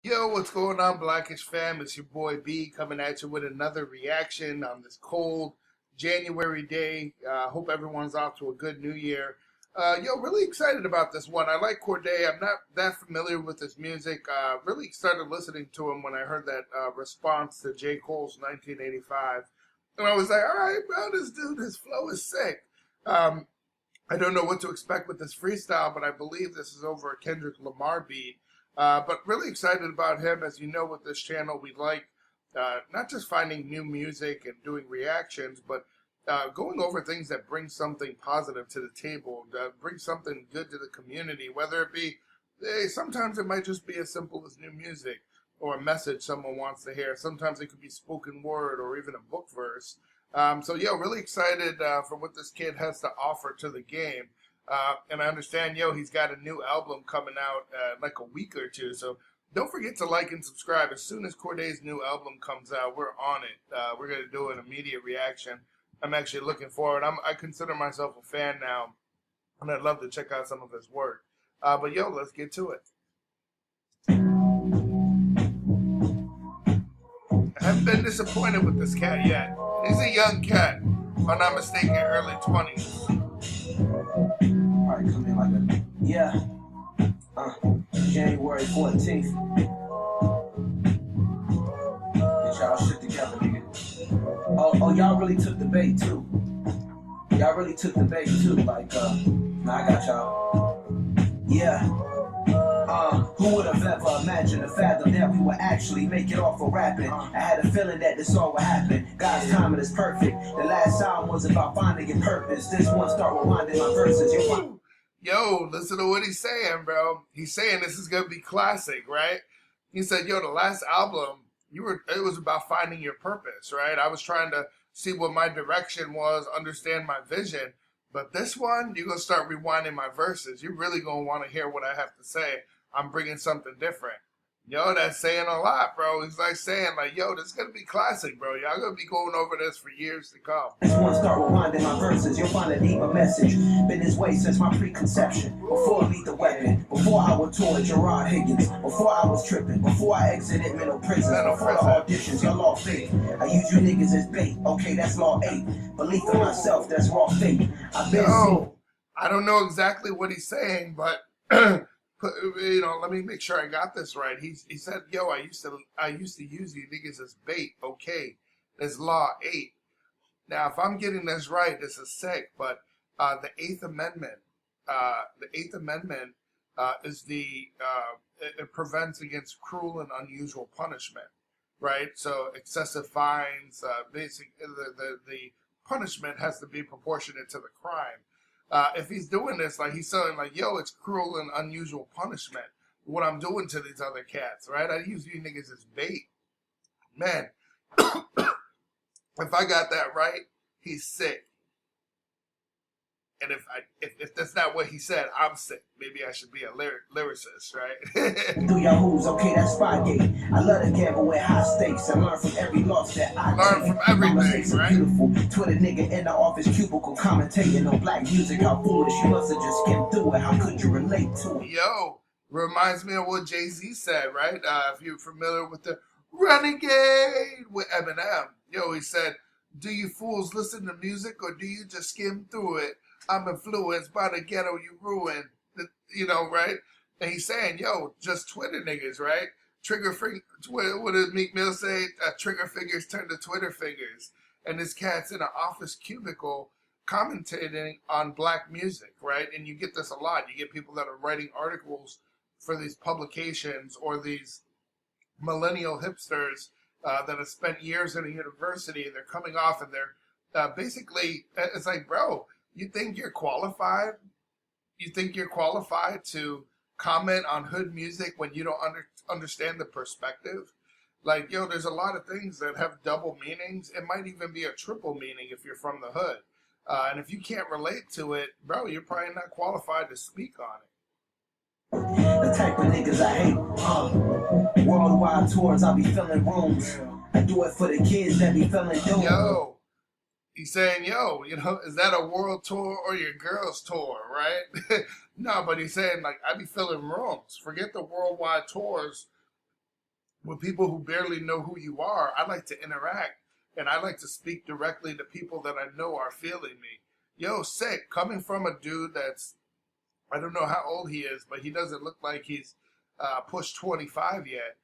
Yo, what's going on, Blackish fam? It's your boy B coming at you with another reaction on this cold January day. Hope everyone's off to a good new year. Really excited about this one. I like Cordae. I'm not that familiar with his music. Really started listening to him when I heard that response to J. Cole's 1985. And I was like, all right, bro, this dude, his flow is sick. Um, I don't know what to expect with this freestyle, but I believe this is over a Kendrick Lamar beat. But really excited about him. As you know, with this channel, we like not just finding new music and doing reactions, but going over things that bring something positive to the table, bring something good to the community, whether it be, sometimes it might just be as simple as new music or a message someone wants to hear. Sometimes it could be spoken word or even a book verse. Really excited for what this kid has to offer to the game. And I understand, he's got a new album coming out like a week or two. So don't forget to like and subscribe. As soon as Cordae's new album comes out, we're on it. We're going to do an immediate reaction. I'm actually looking forward. I consider myself a fan now, and I'd love to check out some of his work. Let's get to it. I haven't been disappointed with this cat yet. He's a young cat, if I'm not mistaken, early 20s. Probably come in like a January 14th. Get y'all shit together, nigga. Oh, y'all really took the bait too. Y'all really took the bait too. Nah, I got y'all. Yeah. Who would have ever imagined or fathomed that we would actually make it off of rapping? I had a feeling that this all would happen. God's timing is perfect. The last song was about finding your purpose. This one start rewinding my verses. Yo, listen to what he's saying, bro. He's saying this is gonna be classic, right? He said, "Yo, the last album, it was about finding your purpose, right? I was trying to see what my direction was, understand my vision. But this one, you're gonna start rewinding my verses. You're really gonna want to hear what I have to say. I'm bringing something different." Yo, that's saying a lot, bro. He's like saying, yo, this is gonna be classic, bro. Y'all gonna be going over this for years to come. This one start rewinding my verses, you'll find a deeper message. Been this way since my preconception. Before I meet the weapon, before I was touring Gerard Higgins, before I was tripping, before I exited mental prisons, before the auditions, y'all all fake. I use you niggas as bait, okay, that's law 8. Belief in myself, that's raw fate. I've been seen. I don't know exactly what he's saying, but let me make sure I got this right. He said, "Yo, I used to use you niggas as bait. Okay, there's law 8. Now, if I'm getting this right, this is sick. But the Eighth Amendment, is it prevents against cruel and unusual punishment, right? So excessive fines, the punishment has to be proportionate to the crime. If he's doing this, like he's saying, yo, it's cruel and unusual punishment. What I'm doing to these other cats, right? I use you niggas as bait. Man, if I got that right, he's sick. And if that's not what he said, I'm sick. Maybe I should be a lyricist, right? Do your moves, okay, that's Spygate. I love to gamble with high stakes and learn from every loss that I learn take. From everything, my mistakes right? Are beautiful. Twitter nigga in the office cubicle commentating on black music. How foolish, you must have just skimmed through it. How could you relate to it? Yo, reminds me of what Jay-Z said, right? If you're familiar with the Renegade with Eminem. Yo, he said, "Do you fools listen to music or do you just skim through it? I'm influenced by the ghetto you ruined," right? And he's saying, yo, just Twitter niggas, right? Trigger finger, what did Meek Mill say? Trigger fingers turn to Twitter fingers. And this cat's in an office cubicle commentating on black music, right? And you get this a lot. You get people that are writing articles for these publications or these millennial hipsters that have spent years in a university. They're coming off and they're basically, it's like, bro, you think you're qualified? You think you're qualified to comment on hood music when you don't understand the perspective? There's a lot of things that have double meanings. It might even be a triple meaning if you're from the hood. And if you can't relate to it, bro, you're probably not qualified to speak on it. The type of niggas I hate. Worldwide tours, I be filling rooms. I do it for the kids that be feeling dope. Yo. He's saying, yo, is that a world tour or your girl's tour, right? No, but he's saying, I be filling rooms. Forget the worldwide tours. with people who barely know who you are, I like to interact and I like to speak directly to people that I know are feeling me. Yo, sick. Coming from a dude that's, I don't know how old he is, but he doesn't look like he's pushed 25 yet.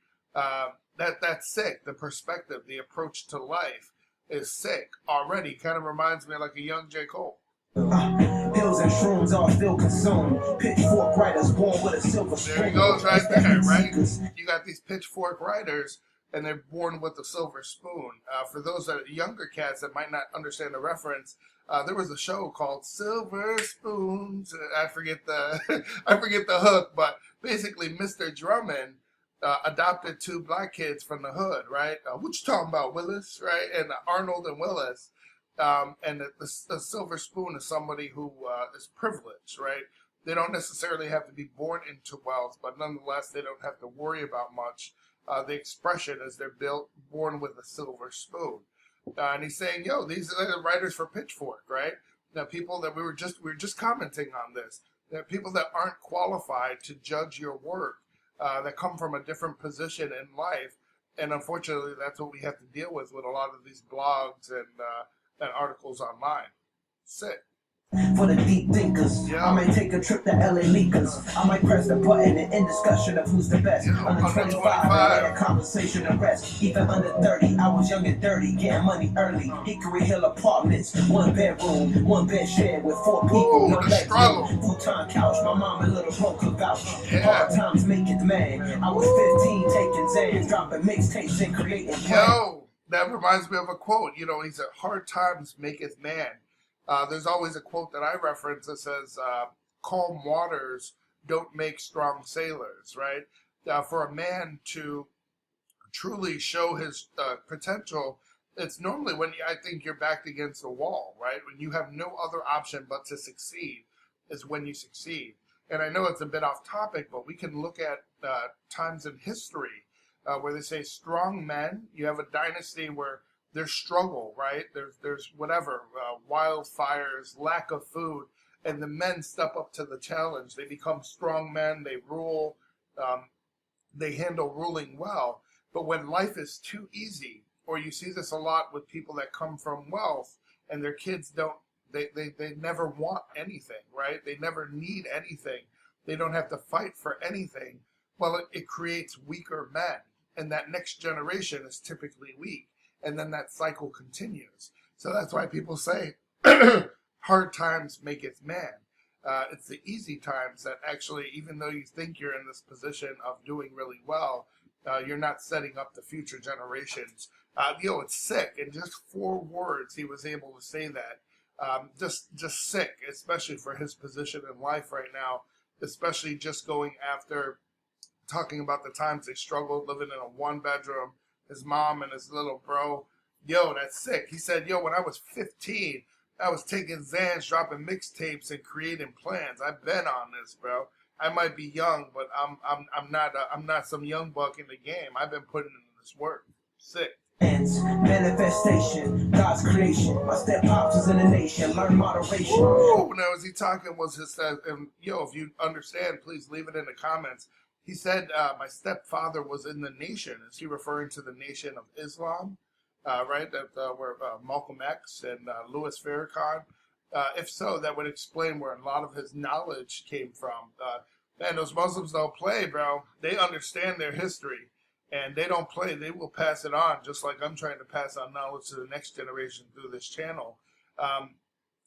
That's sick. The perspective, the approach to life is sick already. Kind of reminds me of like a young J. Cole. Pills and shrooms all still consumed. Pitchfork writers born with a silver spoon. There he goes right there, right? You got these pitchfork writers, and they're born with a silver spoon. For those that are younger cats that might not understand the reference, there was a show called Silver Spoons. I forget the I forget the hook, but basically Mr. Drummond adopted two black kids from the hood, right? What you talking about, Willis, right? And Arnold and Willis. And the silver spoon is somebody who is privileged, right? They don't necessarily have to be born into wealth, but nonetheless, they don't have to worry about much. The expression is they're born with a silver spoon. And he's saying, yo, these are the writers for Pitchfork, right? Now, people that we were just commenting on this. There are people that aren't qualified to judge your work, that come from a different position in life. And unfortunately, that's what we have to deal with a lot of these blogs and articles online. Sick. For the deep thinkers, yeah. I might take a trip to LA Leakers. I might press the button and end discussion of who's the best. Yeah, under 25, I had a conversation to rest. Even under 30, I was young and dirty, getting money early. Hickory Hill apartments, one bedroom, one bed shared with 4 people. Ooh, the struggle. Futon couch, my mom and little bro could vouch. Yeah. Hard times make it man. I was 15 taking Zans, dropping mixtapes and creating plans. Yo, that reminds me of a quote. You know, he said, hard times maketh man. There's always a quote that I reference that says, calm waters don't make strong sailors, right? For a man to truly show his potential, it's normally when I think you're backed against a wall, right? When you have no other option but to succeed is when you succeed. And I know it's a bit off topic, but we can look at times in history where they say strong men, you have a dynasty where there's struggle, right? There's whatever, wildfires, lack of food, and the men step up to the challenge. They become strong men, they rule, they handle ruling well. But when life is too easy, or you see this a lot with people that come from wealth, and their kids they never want anything, right? They never need anything. They don't have to fight for anything. Well, it creates weaker men, and that next generation is typically weak. And then that cycle continues. So that's why people say, hard times maketh man. It's the easy times that actually, even though you think you're in this position of doing really well, you're not setting up the future generations. It's sick. In just 4 words, he was able to say that. Just sick, especially for his position in life right now, especially just going after talking about the times they struggled living in a 1-bedroom, his mom and his little bro. Yo, that's sick. He said, yo, when I was 15, I was taking Zans, dropping mixtapes, and creating plans. I've been on this, bro. I might be young, but I'm not some young buck in the game. I've been putting in this work. Sick. Manifestation, God's creation. My step pops is in the nation. Learn moderation. Ooh, now, as he talking was his, and if you understand, please leave it in the comments. He said, my stepfather was in the nation. Is he referring to the Nation of Islam? Right? Where Malcolm X and Louis Farrakhan. If so, that would explain where a lot of his knowledge came from. Man, those Muslims don't play, bro. They understand their history. And they don't play. They will pass it on, just like I'm trying to pass on knowledge to the next generation through this channel.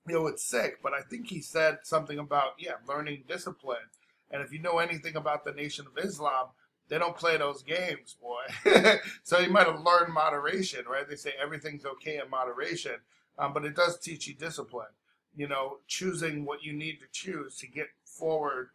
It's sick. But I think he said something about, learning discipline. And if you know anything about the Nation of Islam, they don't play those games, boy. So you might have learned moderation, right? They say everything's okay in moderation, but it does teach you discipline. Choosing what you need to choose to get forward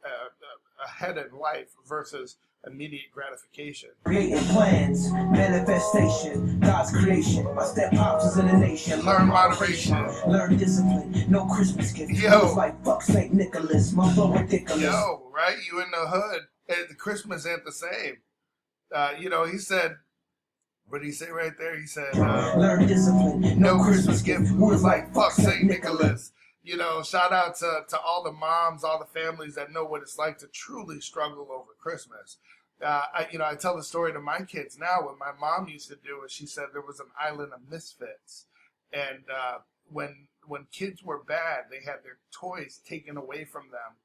ahead in life versus immediate gratification. Creating plans, manifestation, God's creation. My step pops is in the nation. Learn moderation. Learn discipline. No Christmas gift. Yo. Like fuck St. Nicholas. My flow ridiculous. Yo, right? You in the hood. The Christmas ain't the same. He said, what did he say right there? He said, learn discipline. No Christmas gift. Who was like, fuck St. Nicholas. Shout out to all the moms, all the families that know what it's like to truly struggle over Christmas. I tell the story to my kids now. What my mom used to do is she said there was an island of misfits, and when kids were bad, they had their toys taken away from them,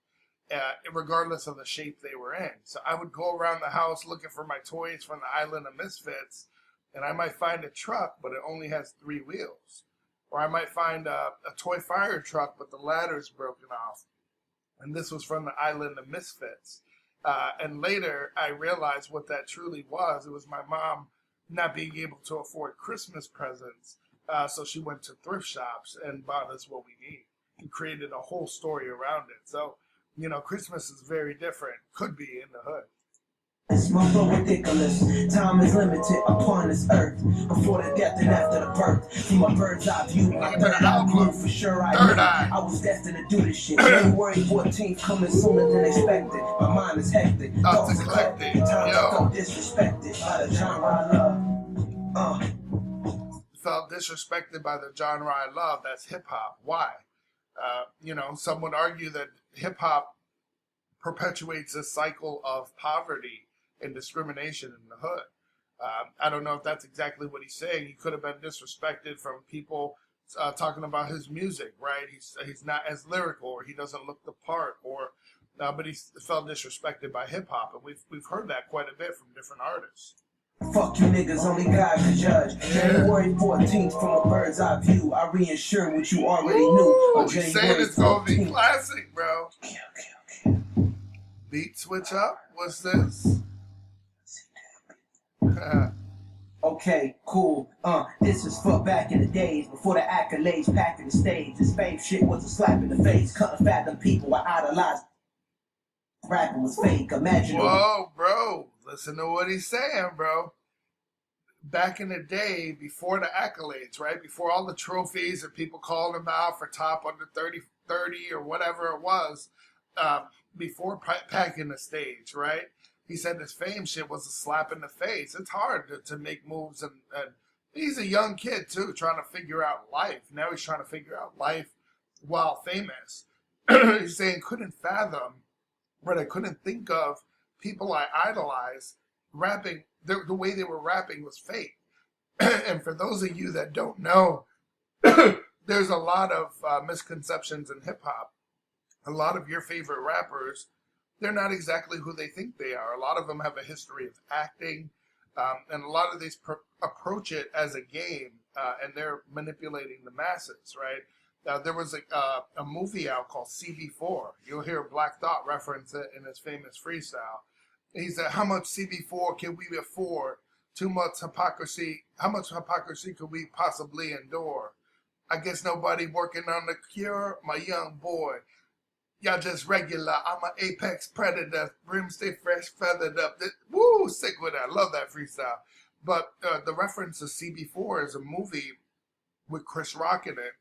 regardless of the shape they were in. So I would go around the house looking for my toys from the island of misfits, and I might find a truck, but it only has 3 wheels. Or I might find a toy fire truck, but the ladder's broken off. And this was from the island of misfits. And later, I realized what that truly was. It was my mom not being able to afford Christmas presents. So she went to thrift shops and bought us what we need and created a whole story around it. So, Christmas is very different. Could be in the hood. It's my flow ridiculous. Time is limited upon this earth. Before the death and after the birth. From a bird's eye view, my third eye blue. For sure I knew I was destined to do this shit. January 14th coming sooner than expected. My mind is hectic. Thoughts eclectic. Times I felt disrespected by the genre I love. Felt disrespected by the genre I love. That's hip hop. Why? Some would argue that hip hop perpetuates this cycle of poverty and discrimination in the hood. I don't know if that's exactly what he's saying. He could have been disrespected from people talking about his music, right? He's not as lyrical, or he doesn't look the part, or but he felt disrespected by hip hop, and we've heard that quite a bit from different artists. Fuck you niggas, only God can judge. January 14th from a bird's eye view. I reinsure what you already knew. He's saying it's gonna be classic, bro. Okay. Beat switch up? What's this? Okay, cool. This is for back in the days before the accolades packing the stage. This fame shit was a slap in the face. Couldn't fathom people I idolized. Rapping was fake. Imagine. Whoa, bro. Listen to what he's saying, bro. Back in the day, before the accolades, right? Before all the trophies and people calling him out for top under 30 or whatever it was, before packing the stage, right? He said this fame shit was a slap in the face. It's hard to make moves, and he's a young kid too, trying to figure out life. Now he's trying to figure out life while famous. He's saying couldn't fathom, but I couldn't think of people I idolize rapping. The way they were rapping was fake. And for those of you that don't know, there's a lot of misconceptions in hip hop. A lot of your favorite rappers, they're not exactly who they think they are. A lot of them have a history of acting, and a lot of these approach it as a game, and they're manipulating the masses, right? There was a movie out called CB4. You'll hear Black Thought reference it in his famous freestyle. He said, how much CB4 can we afford? Too much hypocrisy. How much hypocrisy could we possibly endure? I guess nobody working on the cure, my young boy. Y'all just regular. I'm an apex predator. Brim stay fresh, feathered up. Woo, sick with that. Love that freestyle. But the reference to CB4 is a movie with Chris Rock in it.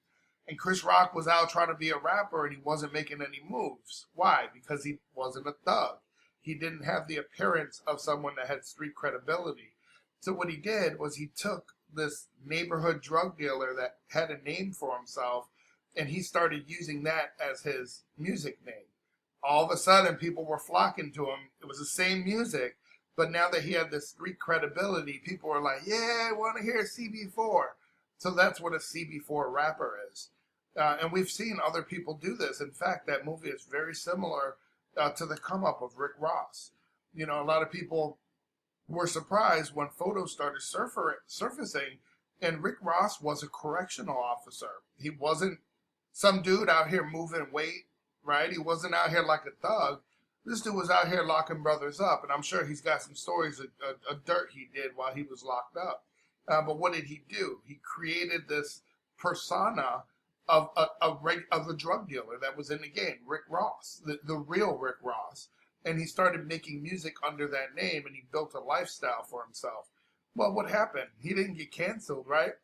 And Chris Rock was out trying to be a rapper, and he wasn't making any moves. Why? Because he wasn't a thug. He didn't have the appearance of someone that had street credibility. So what he did was he took this neighborhood drug dealer that had a name for himself, and he started using that as his music name. All of a sudden, people were flocking to him. It was the same music, but now that he had this street credibility, people were like, yeah, I want to hear CB4. So that's what a CB4 rapper is. And we've seen other people do this. In fact, that movie is very similar to the come up of Rick Ross. A lot of people were surprised when photos started surfacing, and Rick Ross was a correctional officer. He wasn't some dude out here moving weight, right? He wasn't out here like a thug. This dude was out here locking brothers up, and I'm sure he's got some stories of dirt he did while he was locked up. But what did he do? He created this persona of a drug dealer that was in the game, Rick Ross, the real Rick Ross. And he started making music under that name, and he built a lifestyle for himself. Well, what happened? He didn't get canceled, right?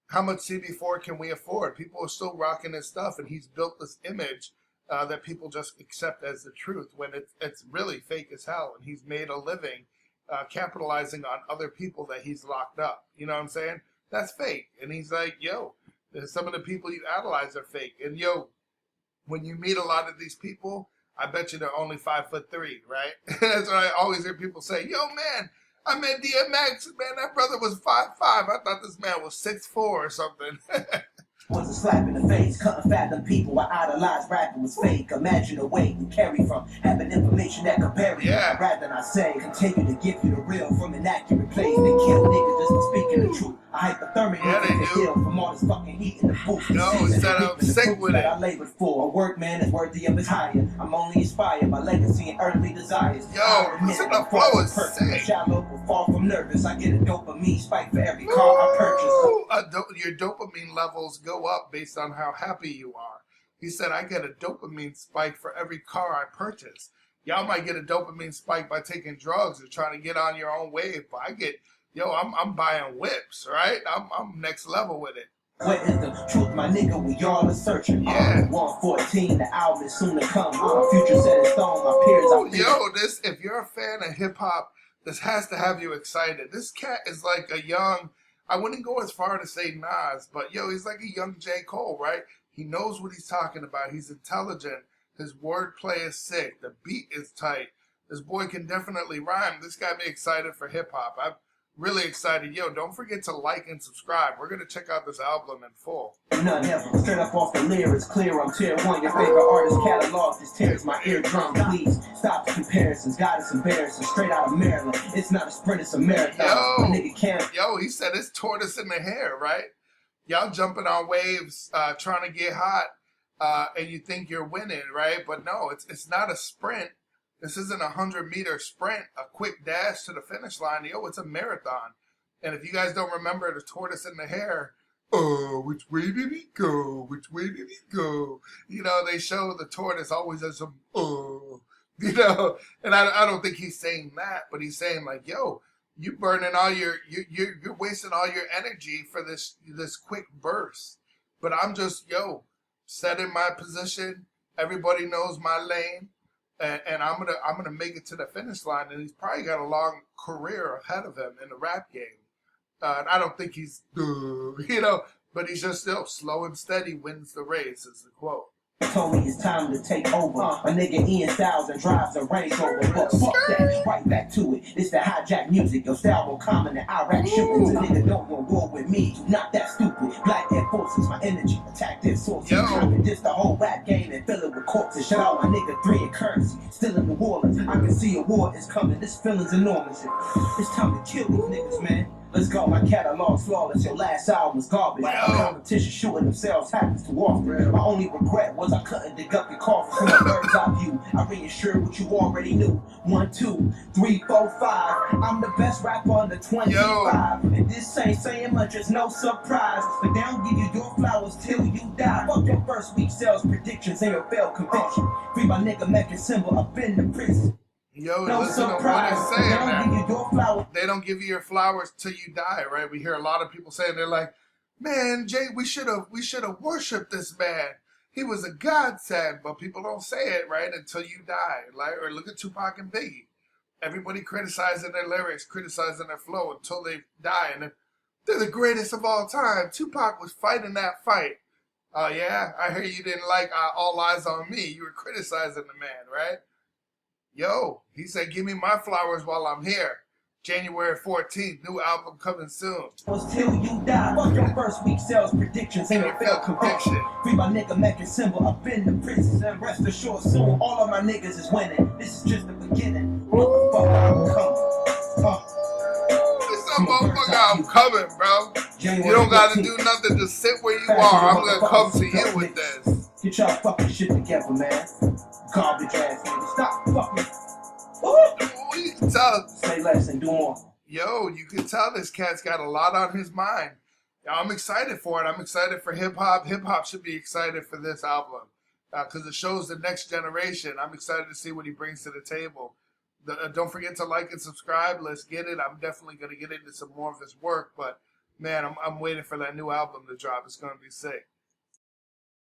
How much CB4 can we afford? People are still rocking his stuff, and he's built this image that people just accept as the truth when it's really fake as hell. And he's made a living capitalizing on other people that he's locked up. You know what I'm saying? That's fake. And he's like, yo, some of the people you idolize are fake. And yo, when you meet a lot of these people, I bet you they're only 5'3", right? That's what I always hear people say. Yo, man, I met DMX. Man, that brother was 5'5". I thought this man was 6'4" or something. Was a slap in the face, couldn't fathom people. I idolized rapping was fake. Imagine the weight we carry from having information that could bury. Yeah. I'd rather not say, continue to give you the real from inaccurate plays. They kill niggas just for speaking the truth. I hypothermic niggas to heal from all this fucking heat in the booth. No, instead of sick with it. I labored for a work man is worthy of his hire. I'm only inspired by legacy and earthly desires. Yo, listen, the flow is sick. Shallow but far from nervous. I get a dopamine spike for every car I purchase. Your dopamine levels go up based on how happy you are. He said, I get a dopamine spike for every car I purchase. Y'all might get a dopamine spike by taking drugs or trying to get on your own wave, but I get, I'm buying whips, right? I'm next level with it. What is the truth, my nigga? We all are searching. Yeah. 114, the album is soon to come. My future set in stone, my peers are if you're a fan of hip hop, this has to have you excited. This cat is like a young, I wouldn't go as far to say Nas, but he's like a young J. Cole, right? He knows what he's talking about. He's intelligent. His wordplay is sick. The beat is tight. This boy can definitely rhyme. This got me excited for hip hop. I'm really excited. Don't forget to like and subscribe. We're going to check out this album in full. None ever. Straight up off the lyrics, clear on tier 1. Your favorite artist catalog just tears my eardrum. Please stop the comparisons. God, it's embarrassing. Straight out of Maryland. It's not a sprint, it's a marathon. My nigga can't. He said it's tortoise in the hair, right? Y'all jumping on waves, trying to get hot, and you think you're winning, right? But no, it's not a sprint. This isn't a 100-meter sprint, a quick dash to the finish line. It's a marathon. And if you guys don't remember the tortoise in the hair, which way did he go? Which way did he go? They show the tortoise always as some, and I don't think he's saying that, but he's saying like, you burning all you're wasting all your energy for this quick burst. But I'm just, set in my position. Everybody knows my lane. And I'm gonna make it to the finish line, and he's probably got a long career ahead of him in the rap game. And I don't think he's, but he's just still slow and steady wins the race, is the quote. Told me it's time to take over. A nigga Ian Styles and drives a Range Rover. But fuck that, right back to it. It's the hijack music. Your style will common in Iraq shootings. A nigga don't want war with me. You not that stupid. Black Air Forces, my energy. Attack their sources. Trying to diss the whole rap game and fill it with corpses. Shout out my nigga 3 in currency. Still in New Orleans. I can see a war is coming. This feeling's enormous. It's time to kill these niggas, man. Let's go, my catalog's flawless. Your last album's garbage. Competition shooting themselves happens too often. My only regret was I couldn't dig up your coffin from a bird's eye view. I reassured what you already knew. 1, 2, 3, 4, 5. I'm the best rapper under 25. And this ain't saying much, it's no surprise. But they don't give you your flowers till you die. Fuck your first week sales predictions and your failed conviction. Free my nigga Meccan symbol up in the prison. Listen to what he's saying, man. They don't give you your flowers till you die, right? We hear a lot of people saying, they're like, man, Jay, we should have worshipped this man. He was a godsend, but people don't say it, right, until you die. Or look at Tupac and Biggie. Everybody criticizing their lyrics, criticizing their flow until they die. And they're the greatest of all time. Tupac was fighting that fight. Oh, yeah? I hear you didn't like All Eyes on Me. You were criticizing the man, right? He said, give me my flowers while I'm here. January 14th, new album coming soon. Till you die. Fuck your first week sales predictions and your failed conviction. Free my nigga Meccan symbol up in the prison. And rest assured soon, all of my niggas is winning. This is just the beginning. Motherfucker, I'm coming. I'm coming, bro. You don't gotta do nothing. Just sit where you are. I'm gonna come to you with this. Get y'all fucking shit together, man. Garbage ass nigga. Stop fucking. You can tell. Say less and do more. You can tell this cat's got a lot on his mind. I'm excited for it. I'm excited for hip hop. Hip hop should be excited for this album because it shows the next generation. I'm excited to see what he brings to the table. Don't forget to like and subscribe. Let's get it. I'm definitely going to get into some more of his work, but man, I'm waiting for that new album to drop. It's going to be sick.